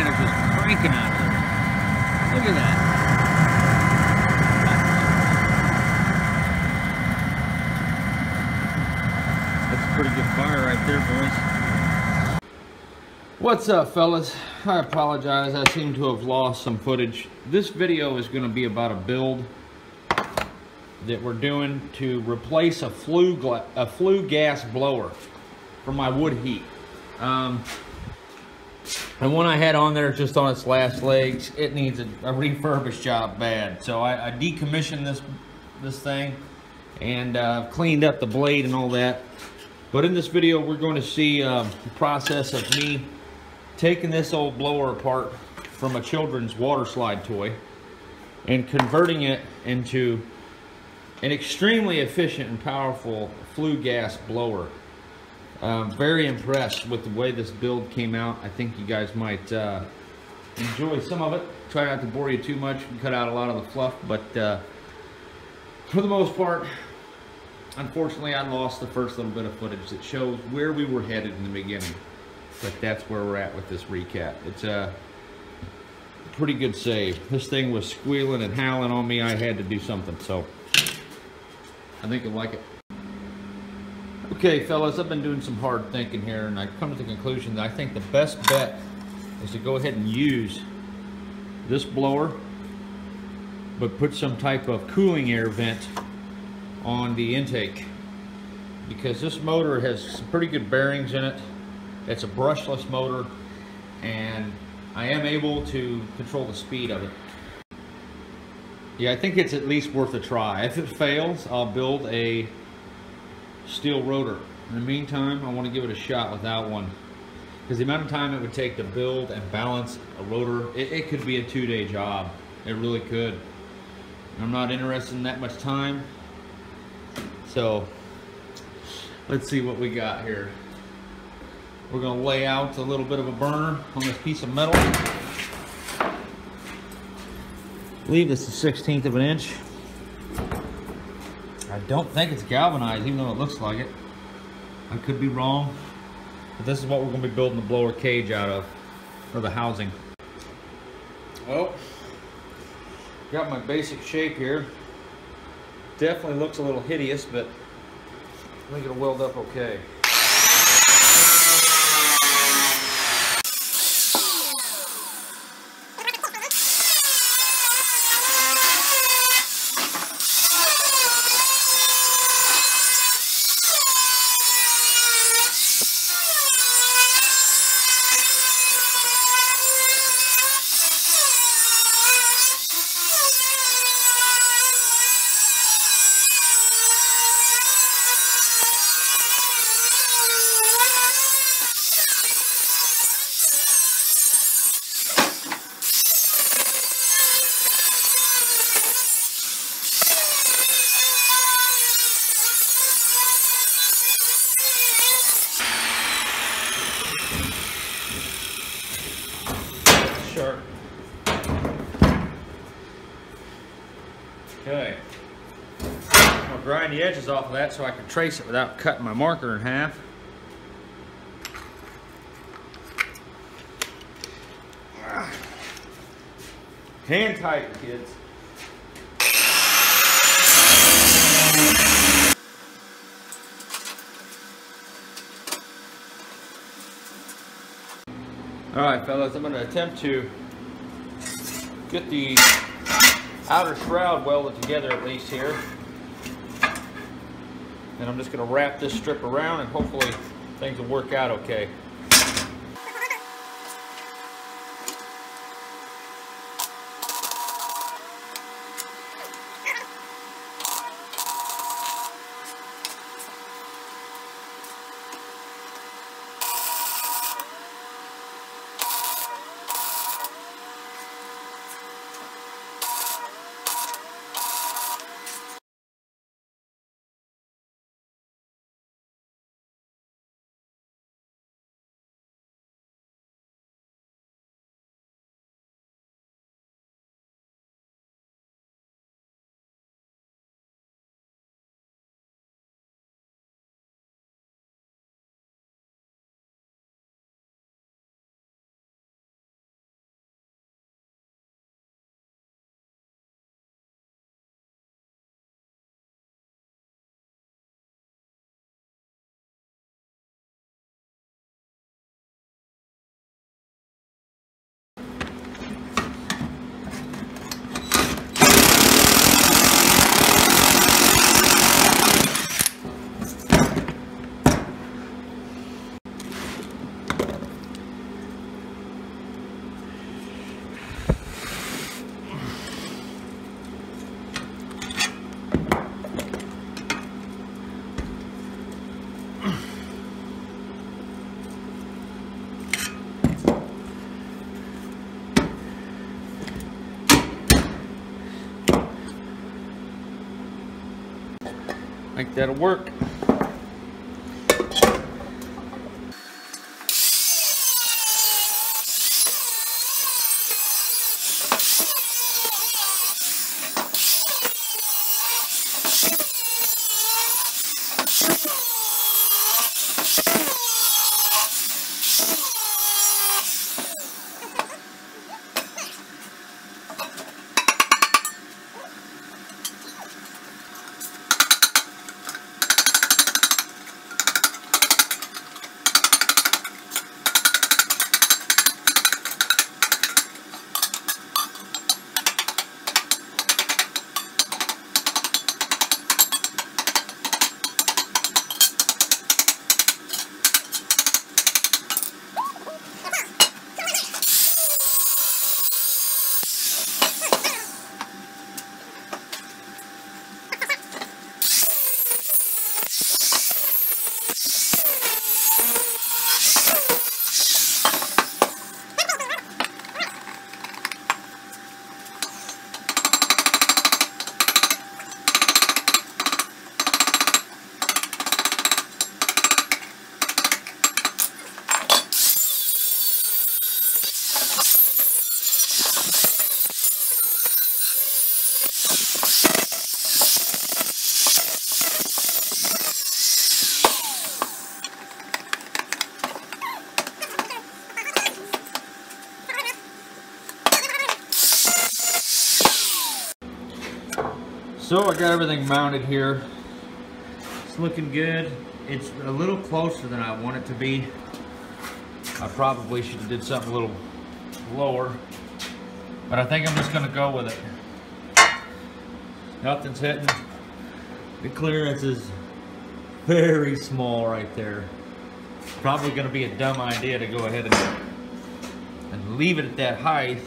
automatic just cranking out of there. Look at that. That's a pretty good fire right there, boys. What's up, fellas? I apologize. I seem to have lost some footage. This video is going to be about a build that we're doing to replace a flue gas blower for my wood heat. And one I had on there just on its last legs. It needs a refurbish job bad. So I decommissioned this thing and cleaned up the blade and all that. But in this video, we're going to see the process of me taking this old blower apart from a children's water slide toy and converting it into an extremely efficient and powerful flue gas blower. Very impressed with the way this build came out. I think you guys might enjoy some of it. Try not to bore you too much and cut out a lot of the fluff, but for the most part, unfortunately, I lost the first little bit of footage that shows where we were headed in the beginning. But that's where we're at with this recap. It's a pretty good save. This thing was squealing and howling on me. I had to do something, so I think you'll like it. Okay, fellas, I've been doing some hard thinking here, and I've come to the conclusion that I think the best bet is to go ahead and use this blower, but put some type of cooling air vent on the intake, because this motor has some pretty good bearings in it. It's a brushless motor, and I am able to control the speed of it. Yeah, I think it's at least worth a try. If it fails, I'll build a steel rotor. In the meantime, I want to give it a shot without one, because the amount of time it would take to build and balance a rotor, it could be a 2-day job. It really could. I'm not interested in that much time, so let's see what we got here. We're going to lay out a little bit of a burner on this piece of metal. I believe this is 1/16 of an inch. I don't think it's galvanized, even though it looks like it. I could be wrong, but this is what we're going to be building the blower cage out of, or the housing. Well, got my basic shape here. Definitely looks a little hideous, but I think it'll weld up okay. Sharp. Okay. I'll grind the edges off of that so I can trace it without cutting my marker in half. Hand tighten, kids. Alright, fellas, I'm going to attempt to get the outer shroud welded together at least here. And I'm just going to wrap this strip around, and hopefully things will work out okay. think that'll work. So I got everything mounted here. It's looking good. It's a little closer than I want it to be. I probably should have did something a little lower, but I think I'm just gonna go with it. Nothing's hitting. The clearance is very small right there. Probably gonna be a dumb idea to go ahead and leave it at that height,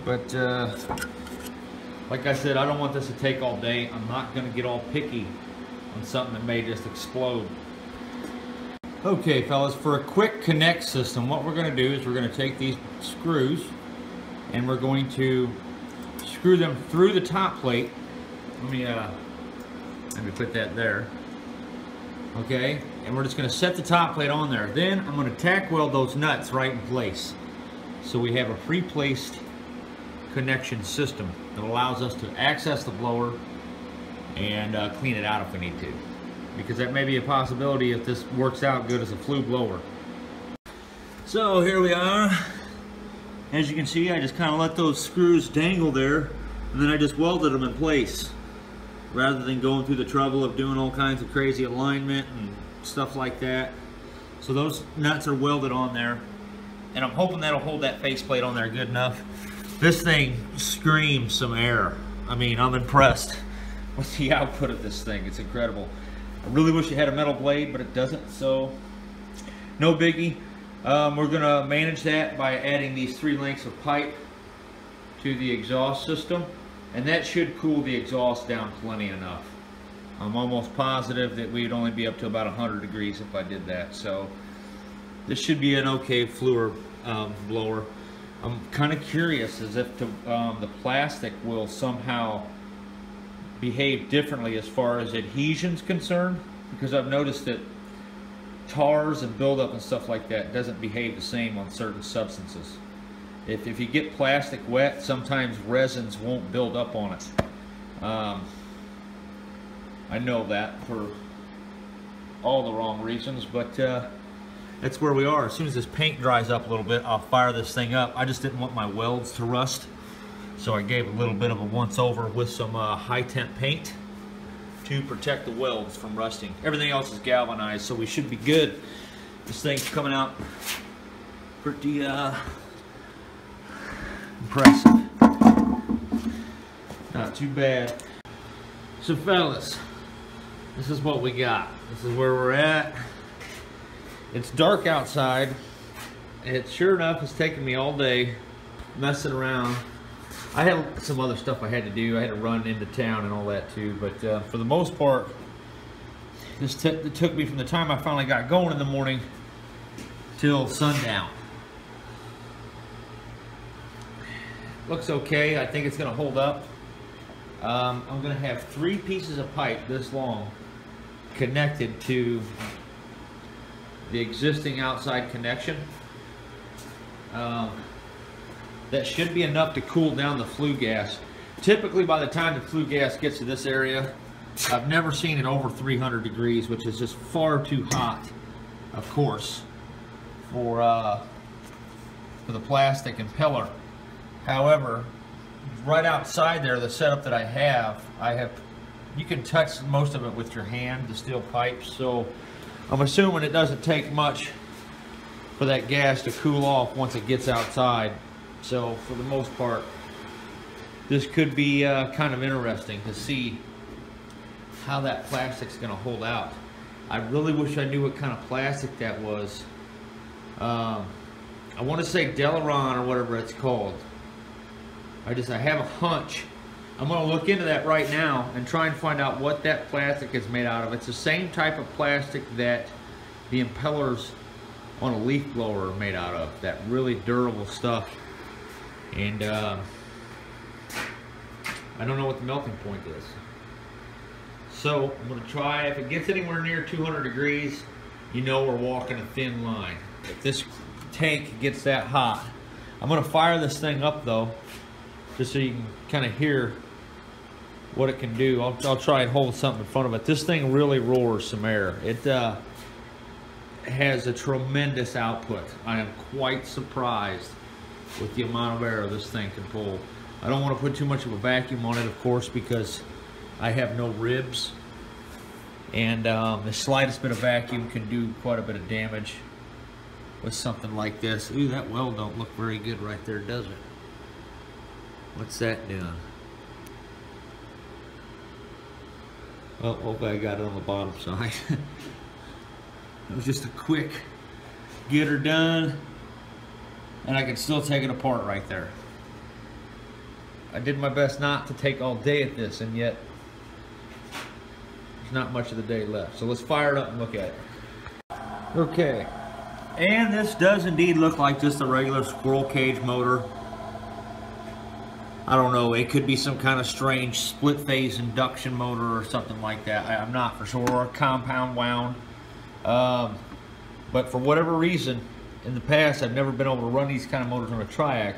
but like I said, I don't want this to take all day. I'm not going to get all picky on something that may just explode. Okay, fellas, for a quick connect system, what we're going to do is we're going to take these screws and we're going to screw them through the top plate. Let me put that there. Okay, and we're just going to set the top plate on there. Then I'm going to tack weld those nuts right in place, so we have a pre-placed connection system that allows us to access the blower and clean it out if we need to, because that may be a possibility if this works out good as a flue blower. So here we are. As you can see, I just kind of let those screws dangle there, and then I just welded them in place rather than going through the trouble of doing all kinds of crazy alignment and stuff like that. So those nuts are welded on there, and I'm hoping that'll hold that faceplate on there good enough. This thing screams some air. I mean, I'm impressed with the output of this thing. It's incredible. I really wish it had a metal blade, but it doesn't, so no biggie. We're gonna manage that by adding these 3 lengths of pipe to the exhaust system, and that should cool the exhaust down plenty enough. I'm almost positive that we'd only be up to about 100 degrees if I did that, so this should be an okay flue blower. I'm kind of curious as if the plastic will somehow behave differently as far as adhesion's concerned, because I've noticed that tars and buildup and stuff like that doesn't behave the same on certain substances. If you get plastic wet, sometimes resins won't build up on it. I know that for all the wrong reasons, but that's where we are. As soon as this paint dries up a little bit, I'll fire this thing up. I just didn't want my welds to rust, so I gave a little bit of a once over with some high temp paint to protect the welds from rusting. Everything else is galvanized, so we should be good. This thing's coming out pretty impressive. Not too bad. So fellas, this is what we got. This is where we're at. It's dark outside. It sure enough has taken me all day messing around. I had some other stuff I had to do. I had to run into town and all that too, but for the most part, it took me from the time I finally got going in the morning till sundown. Looks okay. I think it's gonna hold up. I'm going to have 3 pieces of pipe this long connected to the existing outside connection. That should be enough to cool down the flue gas. Typically by the time the flue gas gets to this area, I've never seen it over 300 degrees, which is just far too hot, of course, for the plastic impeller. However, right outside there, the setup that I have, you can touch most of it with your hand, the steel pipes, so I'm assuming it doesn't take much for that gas to cool off once it gets outside. So for the most part, this could be kind of interesting to see how that plastic's going to hold out. I really wish I knew what kind of plastic that was. I want to say Delaron or whatever it's called. I have a hunch. I'm going to look into that right now and try and find out what that plastic is made out of. It's the same type of plastic that the impellers on a leaf blower are made out of. That really durable stuff. And I don't know what the melting point is. So I'm going to try, if it gets anywhere near 200 degrees, you know we're walking a thin line. If this tank gets that hot, I'm going to fire this thing up though, just so you can kind of hear what it can do. I'll try and hold something in front of it. This thing really roars some air. It has a tremendous output. I am quite surprised with the amount of air this thing can pull. I don't want to put too much of a vacuum on it, of course, because I have no ribs, and the slightest bit of vacuum can do quite a bit of damage with something like this. Ooh, that weld don't look very good right there, does it? What's that doing? Oh, hopefully I got it on the bottom side. It was just a quick get her done, and I can still take it apart right there. I did my best not to take all day at this, and yet there's not much of the day left. So let's fire it up and look at it. Okay, and this does indeed look like just a regular squirrel cage motor. I don't know, it could be some kind of strange split phase induction motor or something like that. I'm not for sure, or compound wound. But for whatever reason, in the past, I've never been able to run these kind of motors on a triac,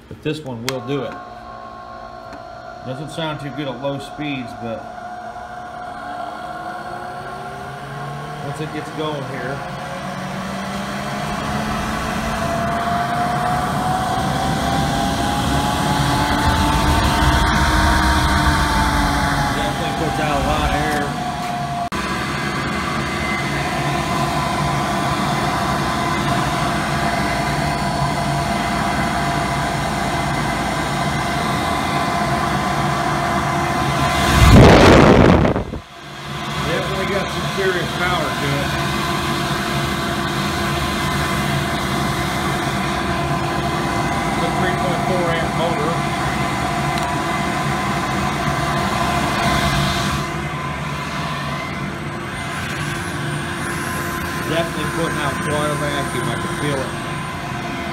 but this one will do it. Doesn't sound too good at low speeds, but once it gets going here, definitely puts out a lot of air. Serious power to it. It's a 3.4 amp motor. Definitely putting out quite a vacuum. I can feel it.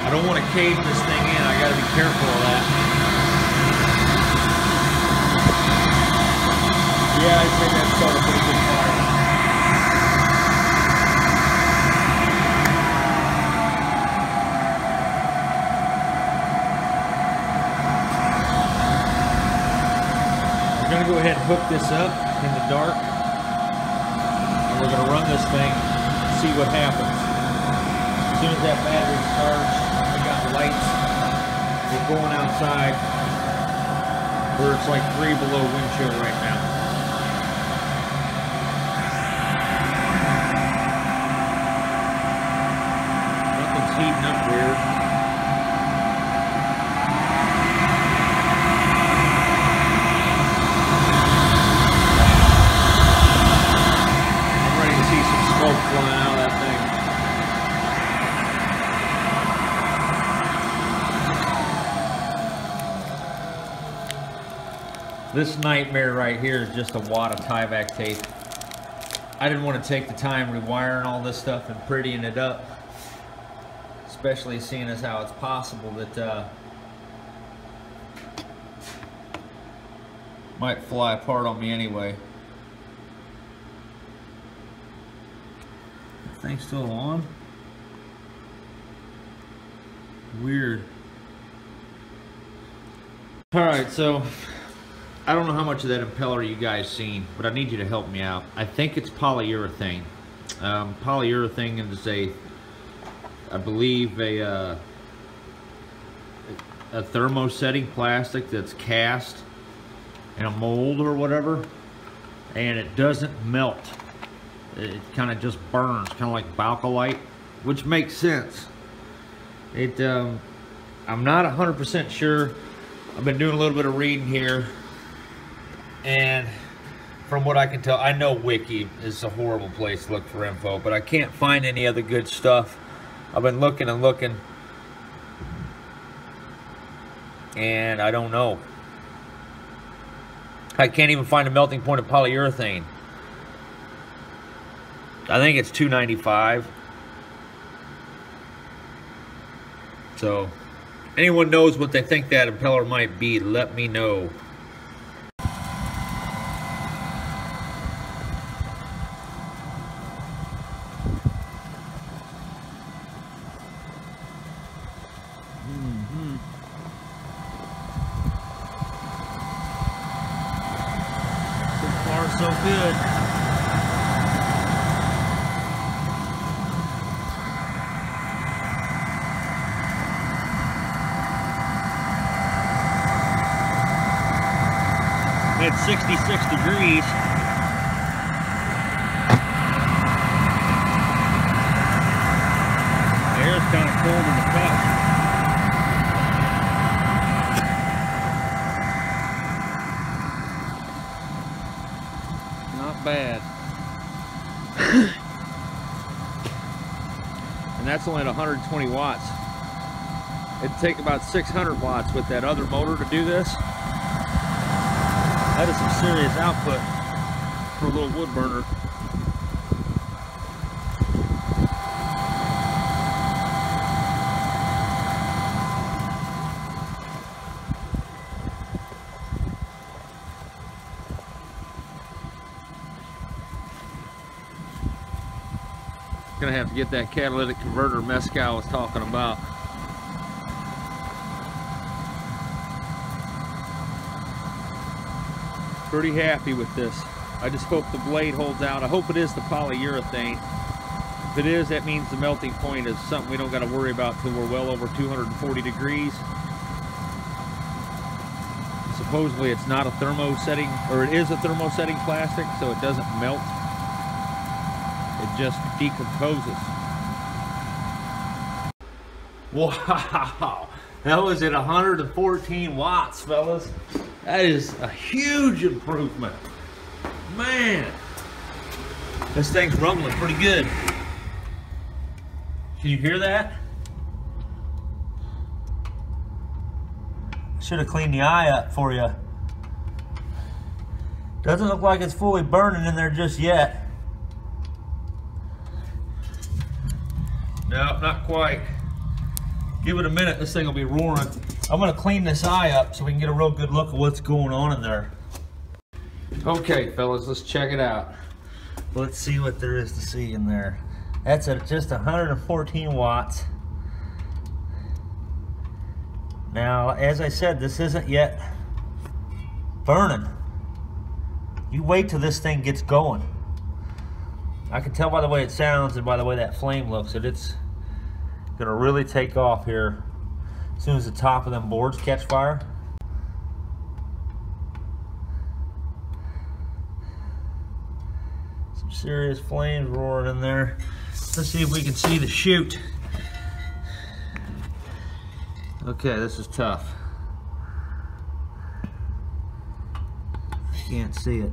I don't want to cage this thing in. I got to be careful of that. Yeah, I think that's got a pretty good fire. We're going to go ahead and hook this up in the dark, and we're going to run this thing and see what happens. As soon as that battery starts, we got lights. We're going outside where it's like 3 below wind chill right now. Nothing's heating up weird. Smoke flying out of that thing. This nightmare right here is just a wad of Tyvek tape. I didn't want to take the time rewiring all this stuff and prettying it up, especially seeing as how it's possible that Might fly apart on me anyway. That thing's still on? Weird. Alright, so I don't know how much of that impeller you guys seen, but I need you to help me out. I think it's polyurethane. Polyurethane is I believe a thermosetting plastic that's cast in a mold or whatever, and it doesn't melt. It kind of just burns, kind of like Bauxite, which makes sense. I'm not 100% sure. I've been doing a little bit of reading here, and from what I can tell, I know Wiki is a horrible place to look for info, but I can't find any other good stuff. I've been looking and looking, and I don't know. I can't even find a melting point of polyurethane. I think it's 295. So, anyone knows what they think that impeller might be, let me know. So far, so good. It's 66 degrees. The air's kind of cold in the cup. Not bad. And that's only at 120 watts. It'd take about 600 watts with that other motor to do this. That is some serious output for a little wood burner. Gonna have to get that catalytic converter Mescal was talking about. Pretty happy with this. I just hope the blade holds out. I hope it is the polyurethane. If it is, that means the melting point is something we don't got to worry about till we're well over 240 degrees. Supposedly it's not a thermosetting, or it is a thermosetting plastic, so it doesn't melt. It just decomposes. Wow, that was at 114 watts, fellas. That is a huge improvement. Man, this thing's rumbling pretty good. Can you hear that? Should have cleaned the eye up for you. Doesn't look like it's fully burning in there just yet. No, not quite. Give it a minute, this thing will be roaring. I'm gonna clean this eye up so we can get a real good look at what's going on in there. Okay, fellas, let's check it out. Let's see what there is to see in there. That's at just 114 watts. Now, as I said, this isn't yet burning. You wait till this thing gets going. I can tell by the way it sounds and by the way that flame looks that it's gonna really take off here as soon as the top of them boards catch fire. Some serious flames roaring in there. Let's see if we can see the chute. Okay, this is tough. Can't see it.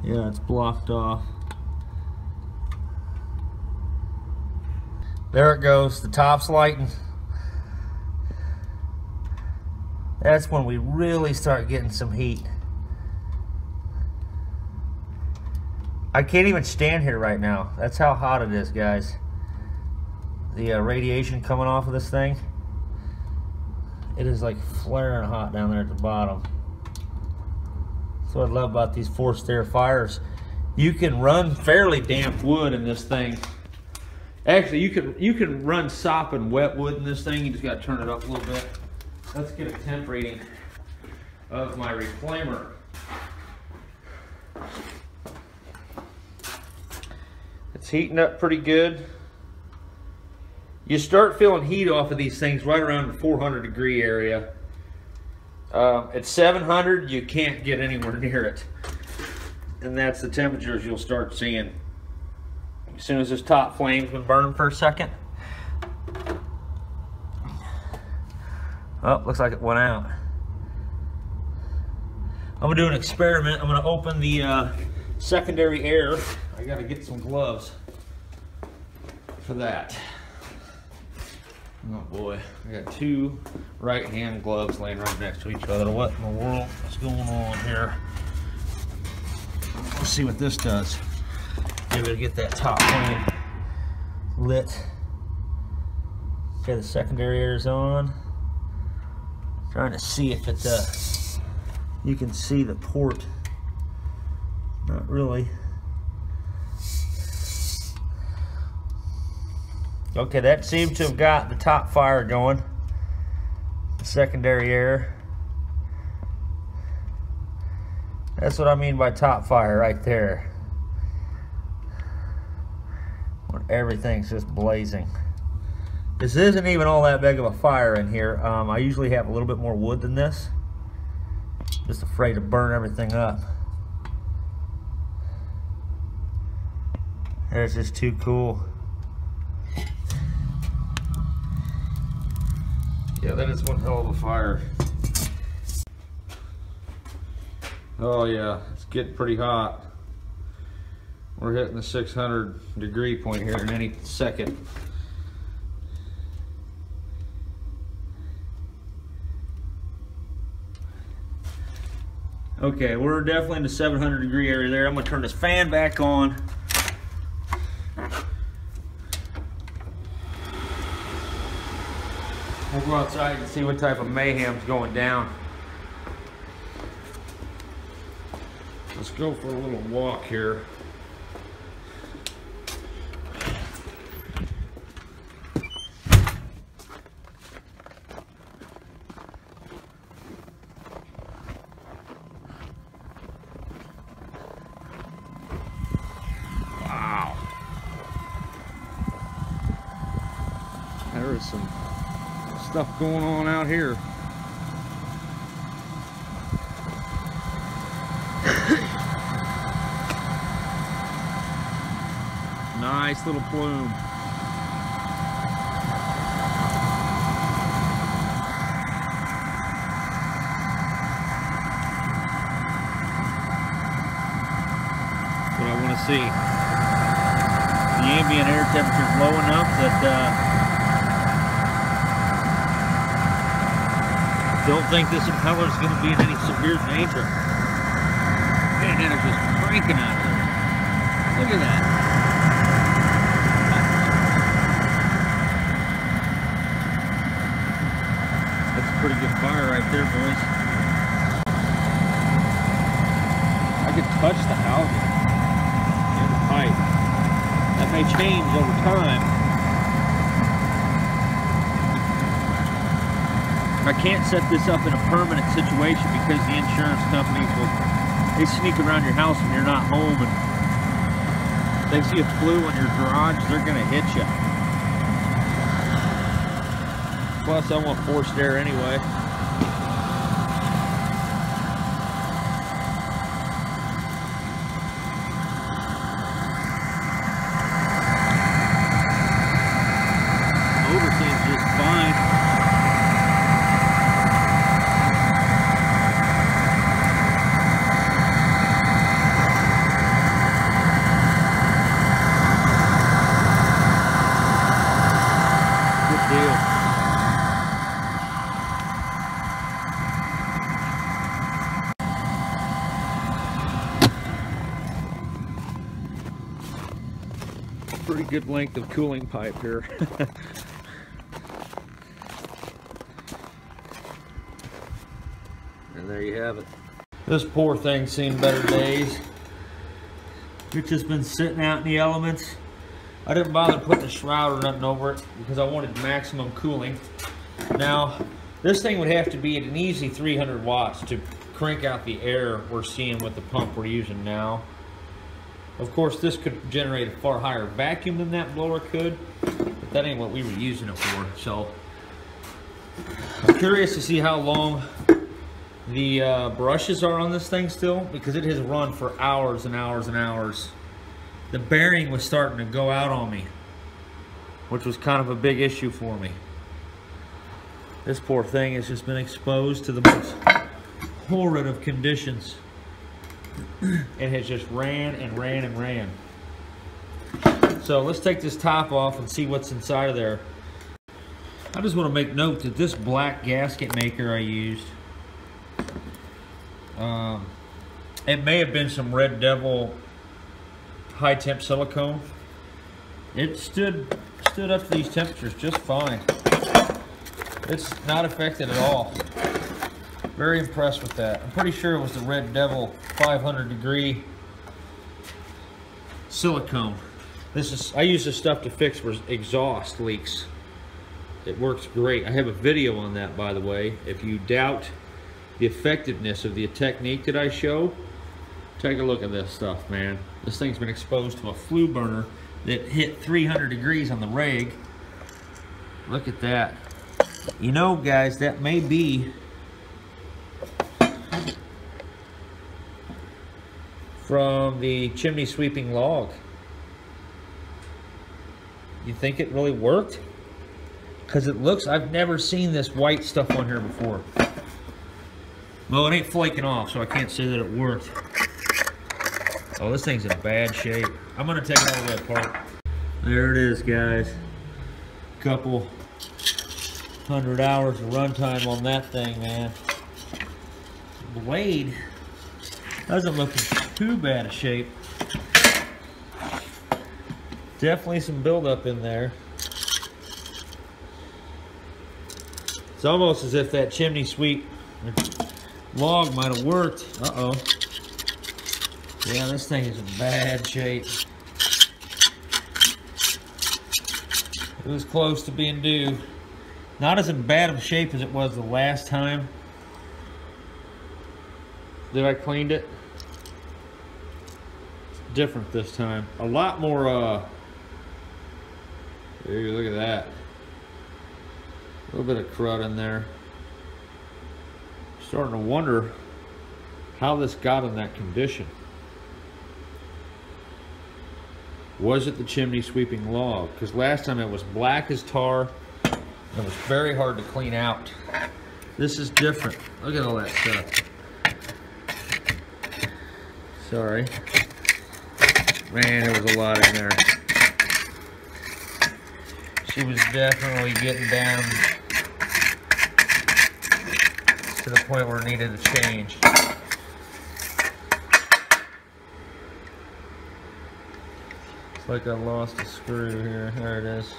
Yeah, it's blocked off. There it goes, the top's lighting. That's when we really start getting some heat. I can't even stand here right now. That's how hot it is, guys. The radiation coming off of this thing It is like flaring hot down there at the bottom. That's what I love about these forced air fires. You can run fairly damp wood in this thing. Actually, you can run sopping wet wood in this thing. You just got to turn it up a little bit. Let's get a temp reading of my reclaimer. It's heating up pretty good. You start feeling heat off of these things right around the 400 degree area. At 700, you can't get anywhere near it. And that's the temperatures you'll start seeing. As soon as this top flame's been burning for a second. Oh, looks like it went out. I'm gonna do an experiment. I'm gonna open the secondary air. I gotta get some gloves for that. Oh boy, I got two right-hand gloves laying right next to each other. What in the world is going on here? Let's see what this does. Maybe to get that top flame lit. Okay, the secondary air is on. Trying to see if it, you can see the port. Not really. Okay, that seems to have got the top fire going. The secondary air. That's what I mean by top fire right there. When everything's just blazing. This isn't even all that big of a fire in here. I usually have a little bit more wood than this. Just afraid to burn everything up. That's just too cool. Yeah, that is one hell of a fire. Oh yeah, it's getting pretty hot. We're hitting the 600 degree point here in any second. Okay, we're definitely in the 700 degree area there. I'm gonna turn this fan back on. We'll go outside and see what type of mayhem's going down. Let's go for a little walk here. Wow. There is some stuff going on out here. Nice little plume. That's what I want to see. The ambient air temperature is low enough that don't think this impeller is going to be in any severe danger. Man, it's just cranking out of there. Look at that. That's a pretty good fire right there, boys. I could touch the housing and the pipe. That may change over time. I can't set this up in a permanent situation because the insurance companies they sneak around your house when you're not home, and if they see a flue in your garage, they're gonna hit you. Plus, I want forced air anyway. Motor seems just fine. Pretty good length of cooling pipe here. And there you have it. This poor thing's seen better days. It's just been sitting out in the elements. I didn't bother putting a shroud or nothing over it because I wanted maximum cooling. Now, this thing would have to be at an easy 300 watts to crank out the air we're seeing with the pump we're using now. Of course, this could generate a far higher vacuum than that blower could, but that ain't what we were using it for. So, I'm curious to see how long the brushes are on this thing still, because it has run for hours and hours and hours. The bearing was starting to go out on me, which was kind of a big issue for me. This poor thing has just been exposed to the most horrid of conditions. It has just ran and ran and ran. So let's take this top off and see what's inside of there. I just want to make note that this black gasket maker I used, it may have been some Red Devil high temp silicone. It stood up to these temperatures just fine. It's not affected at all. Very impressed with that. I'm pretty sure it was the Red Devil 500 degree silicone. I use this stuff to fix exhaust leaks. It works great. I have a video on that, by the way. If you doubt the effectiveness of the technique that I show, take a look at this stuff, man. This thing's been exposed to a flue burner that hit 300 degrees on the rig. Look at that. You know, guys, that may be from the chimney sweeping log. You think it really worked? Because it looks, I've never seen this white stuff on here before. Well, it ain't flaking off, so I can't say that it worked. Oh, this thing's in bad shape. I'm gonna take it all the way apart. There it is, guys. Couple 100 hours of runtime on that thing, man. The blade doesn't look in too bad a shape. Definitely some buildup in there. It's almost as if that chimney sweep log might have worked. Uh-oh. Yeah, this thing is in bad shape. It was close to being due. Not as in bad of shape as it was the last time that I cleaned it. It's different this time. A lot more, here, look at that. A little bit of crud in there. Starting to wonder how this got in that condition. Was it the chimney sweeping log? Because last time it was black as tar. It was very hard to clean out. This is different. Look at all that stuff. Sorry. Man, there was a lot in there. She was definitely getting down to the point where it needed a change. It's like I lost a screw here. There it is.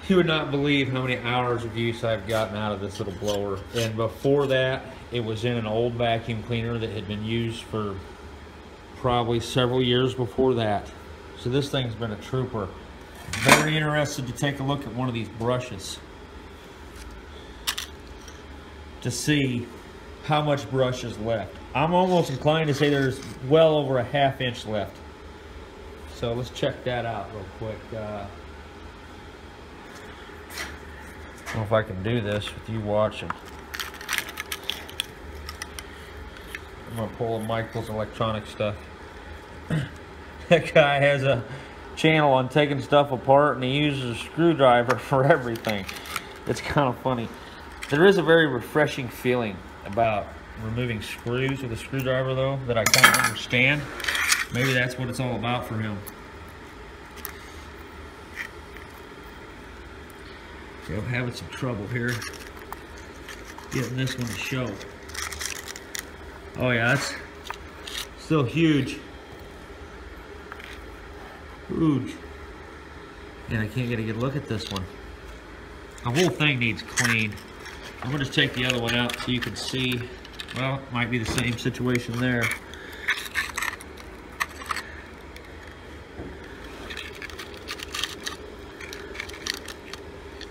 You would not believe how many hours of use I've gotten out of this little blower. And before that, it was in an old vacuum cleaner that had been used for probably several years before that. So this thing's been a trooper. Very interested to take a look at one of these brushes to see how much brush is left. I'm almost inclined to say there's well over a ½ inch left. So let's check that out real quick. I don't know if I can do this with you watching. I'm gonna pull Michael's electronic stuff. That guy has a channel on taking stuff apart and he uses a screwdriver for everything. It's kind of funny. There is a very refreshing feeling about removing screws with a screwdriver though that I kind of understand. Maybe that's what it's all about for him. So I'm having some trouble here getting this one to show. Oh yeah, that's still huge. Huge. And I can't get a good look at this one. The whole thing needs cleaned. I'm gonna just take the other one out so you can see. Well, it might be the same situation there.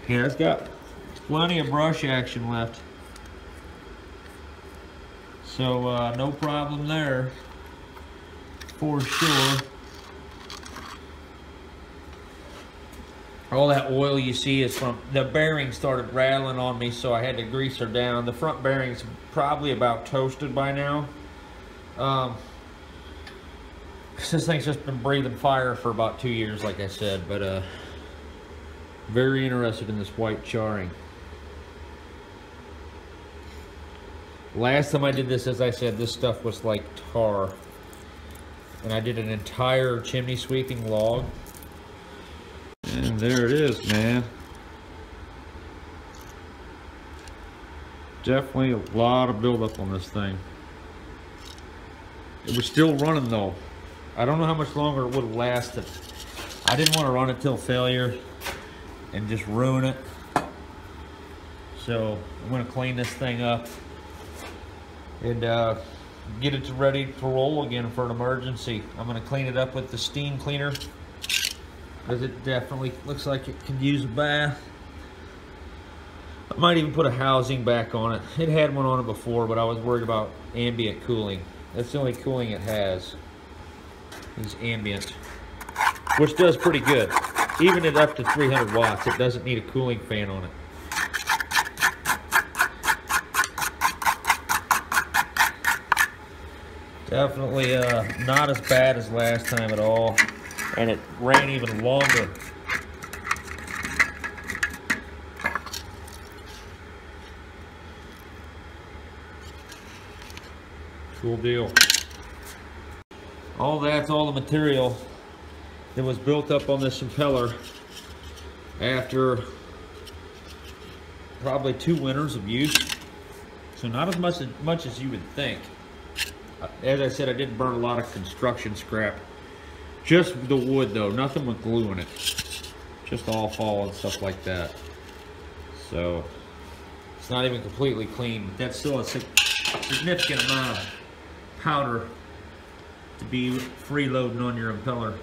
Yeah, it's got plenty of brush action left. So no problem there, for sure. All that oil you see is from, the bearing started rattling on me, so I had to grease her down. The front bearing's probably about toasted by now. This thing's just been breathing fire for about 2 years, like I said, but very interested in this white charring. Last time I did this, as I said, this stuff was like tar. And I did an entire chimney sweeping log. And there it is, man. Definitely a lot of buildup on this thing. It was still running though. I don't know how much longer it would have lasted. I didn't want to run it till failure and just ruin it. So I'm going to clean this thing up and get it ready to roll again for an emergency. I'm going to clean it up with the steam cleaner, because it definitely looks like it could use a bath. I might even put a housing back on it. It had one on it before, but I was worried about ambient cooling. That's the only cooling it has, is ambient, which does pretty good. Even at up to 300 watts, it doesn't need a cooling fan on it. Definitely not as bad as last time at all, and it ran even longer. Cool deal. That's all the material that was built up on this impeller after probably 2 winters of use. So not as much as you would think. As I said, I didn't burn a lot of construction scrap. Just the wood though, nothing with glue in it. Just all fall and stuff like that. So it's not even completely clean, but that's still a significant amount of powder to be freeloading on your impeller.